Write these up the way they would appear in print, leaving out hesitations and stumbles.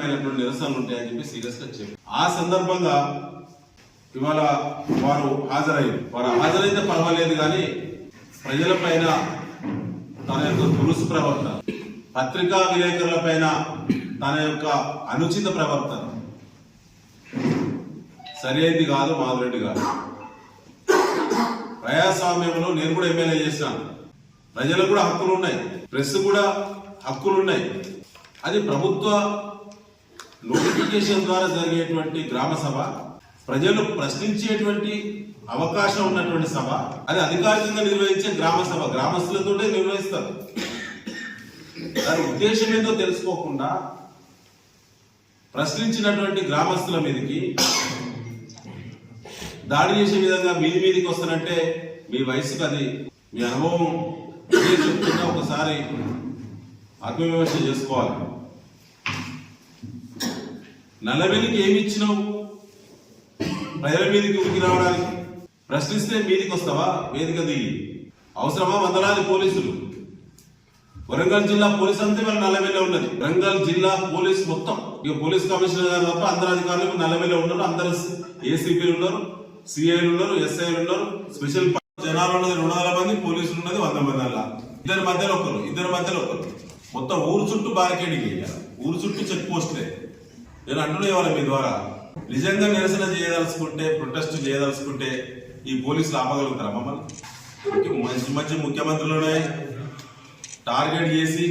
రకమైనటువంటి నిరసనలు ఉంటాయని చెప్పి సీరియస్ గా చెప్పారు. ఆ సందర్భంగా ఇవాళ వారు హాజరైతే పర్వాలేదు కానీ ప్రజల పైన తన యొక్క దురుసు ప్రవర్తన, పత్రికా విలేకరుల పైన తన యొక్క అనుచిత ప్రవర్తన సరైనది కాదు. మాధురెడ్డి గారు ప్రజాస్వామ్యంలో నేను కూడా ఎమ్మెల్యే చేశాను. ప్రజలకు కూడా హక్కులు ఉన్నాయి, ప్రెస్ కూడా హక్కులు ఉన్నాయి. అది ప్రభుత్వ నోటిఫికేషన్ ద్వారా జరిగేటువంటి గ్రామ సభ, ప్రజలు ప్రశ్నించేటువంటి అవకాశం ఉన్నటువంటి సభ, అది అధికారికంగా నిర్వహించే గ్రామ సభ గ్రామస్తులతో నిర్వహిస్తారు. దాని ఉద్దేశం ఏంటో తెలుసుకోకుండా ప్రశ్నించినటువంటి గ్రామస్తుల మీదకి దాడి చేసే విధంగా మీదికి వస్తానంటే మీ వయసుకు అది మీ అనుభవం చెప్తున్నా ఒకసారి ఆత్మవిమర్శ చేసుకోవాలి. నల్లవెల్లికి ఏమి ఇచ్చినావు? ప్రజల మీదకి ఉరికి రావడానికి ప్రశ్నిస్తే మీదికి వస్తావా? వేదిక దిగి అవసరమా? వందలాది పోలీసులు, వరంగల్ జిల్లా పోలీస్ అంతా వాళ్ళ నల్లవెల్లి ఉన్నది. వరంగల్ జిల్లా పోలీస్ మొత్తం, ఇక పోలీస్ కమిషనర్ గారు తప్ప అందరు అధికారులు నల్లవెల్లి ఉన్నారు. అందరు ఏసీపీలు ఉన్నారు, సిఐలు ఉన్నారు, ఎస్ఐలు ఉన్నారు, స్పెషల్ జనాలు ఉన్నది 200 మంది, పోలీసులు ఉన్నది 100 మంది. అలా ఇద్దరి మధ్యలో ఒకరు మొత్తం ఊరు చుట్టూ బారికేడింగ్ చేయాలి, ఊరు చుట్టూ చెక్ పోస్టులే. నేను అంటున్నా ఇవాళ మీ ద్వారా నిజంగా నిరసన చేయదలుచుకుంటే, ప్రొటెస్ట్ చేయదలుచుకుంటే ఈ పోలీసులు ఆపగలుగుతారా మమ్మల్ని? మంచి ముఖ్యమంత్రులనే టార్గెట్ చేసి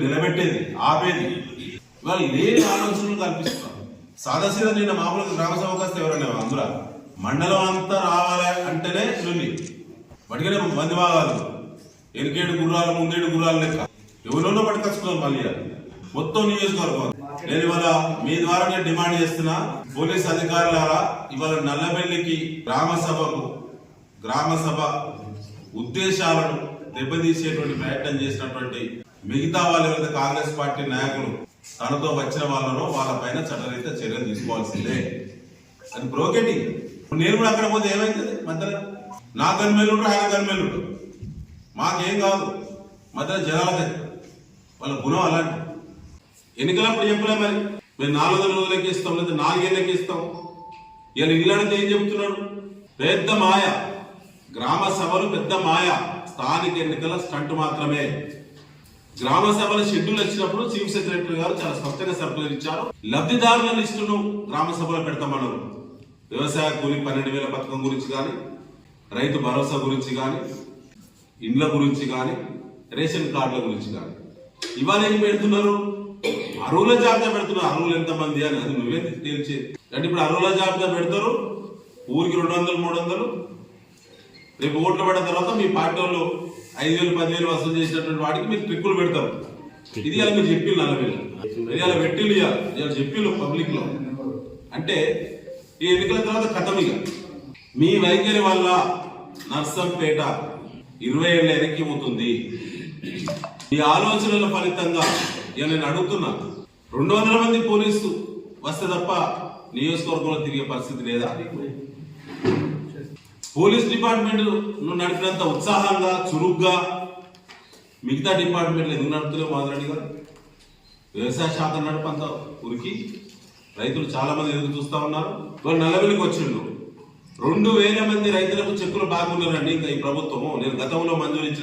నిలబెట్టేది, ఆపేది వాళ్ళు లేని ఆలోచనలు కల్పిస్తున్నారు. సాదాసీదా నిన్న మామూలుగా గ్రామ సభకు వస్తే ఎవరన్నా అందులో మండలం అంతా రావాలి అంటేనే లొల్లి, వాటికనే మంది భాగాలు, ఎనికేడు గుర్రాలు ముందేడు గుర్రాలు లెక్క ఎవరినో పట్టుకొచ్చుకున్నారు. మళ్ళీ మొత్తం నియోజకవర్గం. నేను ఇవాళ మీ ద్వారా నేను డిమాండ్ చేస్తున్నా, పోలీస్ అధికారులారా, ఇవాళ నల్లబెల్లికి గ్రామ సభ ఉద్దేశాలను దెబ్బతీసేటువంటి ప్రయత్నం చేసినటువంటి మిగతా వాళ్ళు ఎవరైతే కాంగ్రెస్ పార్టీ నాయకులు తనతో వచ్చిన వాళ్ళనో వాళ్ళ పైన చట్టరీత్యా చర్యలు తీసుకోవాల్సిందే. అది బ్రోకెటింగ్. నేను కూడా అక్కడ పోతే ఏమైతుంది? మధ్యలో నా గన్మేలుంటారు, ఆయన గన్మేలుంటారు, మాకేం కాదు. మధ్యలో జనాలకి వాళ్ళ గుణం అలాంటి. ఎన్నికలప్పుడు చెప్పలే మరి మేము 400 రోజులకి ఇస్తాం, లేదా 4 ఏళ్ళకి ఇస్తాం. ఇలా ఇల్లాడితే ఏం చెప్తున్నాడు? పెద్ద మాయ, గ్రామ సభలు పెద్ద మాయ, స్థానిక ఎన్నికల స్టంట్ మాత్రమే. గ్రామ సభల షెడ్యూల్ వచ్చినప్పుడు చీఫ్ సెక్రటరీ గారు చాలా స్పష్టంగా సర్కులర్ ఇచ్చారు. లబ్ధిదారుల లిస్టును గ్రామ సభలో పెడతామన్నారు. వ్యవసాయ కూలి 12,000 పథకం గురించి కానీ, రైతు భరోసా గురించి కానీ, ఇండ్ల గురించి కానీ, రేషన్ కార్డుల గురించి కానీ. ఇవాళ ఏం పెడుతున్నారు? అరువుల జాబితా పెడుతున్నారు. అరువులు ఎంతమంది అని అది నువ్వే తేల్చి అంటే ఇప్పుడు అరువుల జాబితా పెడతారు, ఊరికి 200, 300. రేపు ఓట్లు పడిన తర్వాత మీ పార్టీ వాళ్ళు 5,000, 10,000 వసూలు చేసినటువంటి వాటికి మీరు ట్రిక్కులు పెడతారు. ఇది అలా మీరు చెప్పిళ్ళు, అలా పెట్టిళ్ళు, ఇలా చెప్పిళ్ళు పబ్లిక్ లో. అంటే ఈ ఎన్నికల తర్వాత కథమిగా మీ వైఖరి వల్ల నర్సంపేట 20 ఏళ్ళ వెనక్కి పోతుంది. ఈ ఆలోచనల ఫలితంగా ఇక నేను అడుగుతున్నా, 200 మంది పోలీసు వస్తే తప్ప నియోజకవర్గంలో తిరిగే పరిస్థితి లేదా? పోలీస్ డిపార్ట్మెంట్ నువ్వు నడిపినంత ఉత్సాహంగా, చురుగ్గా మిగతా డిపార్ట్మెంట్లు ఎందుకు నడుపుతలేవు మాధురెడ్డి గారు? వ్యవసాయ శాఖ నడపంత ఉరికి రైతులు చాలా మంది ఎదురు చూస్తా ఉన్నారు. వాళ్ళు నల్లవెల్లికి వచ్చిండు. 2,000 మంది రైతులకు చెక్కులు బాగున్నారండి. ఇంకా ఈ ప్రభుత్వము నేను గతంలో మంజూరు ఇచ్చిన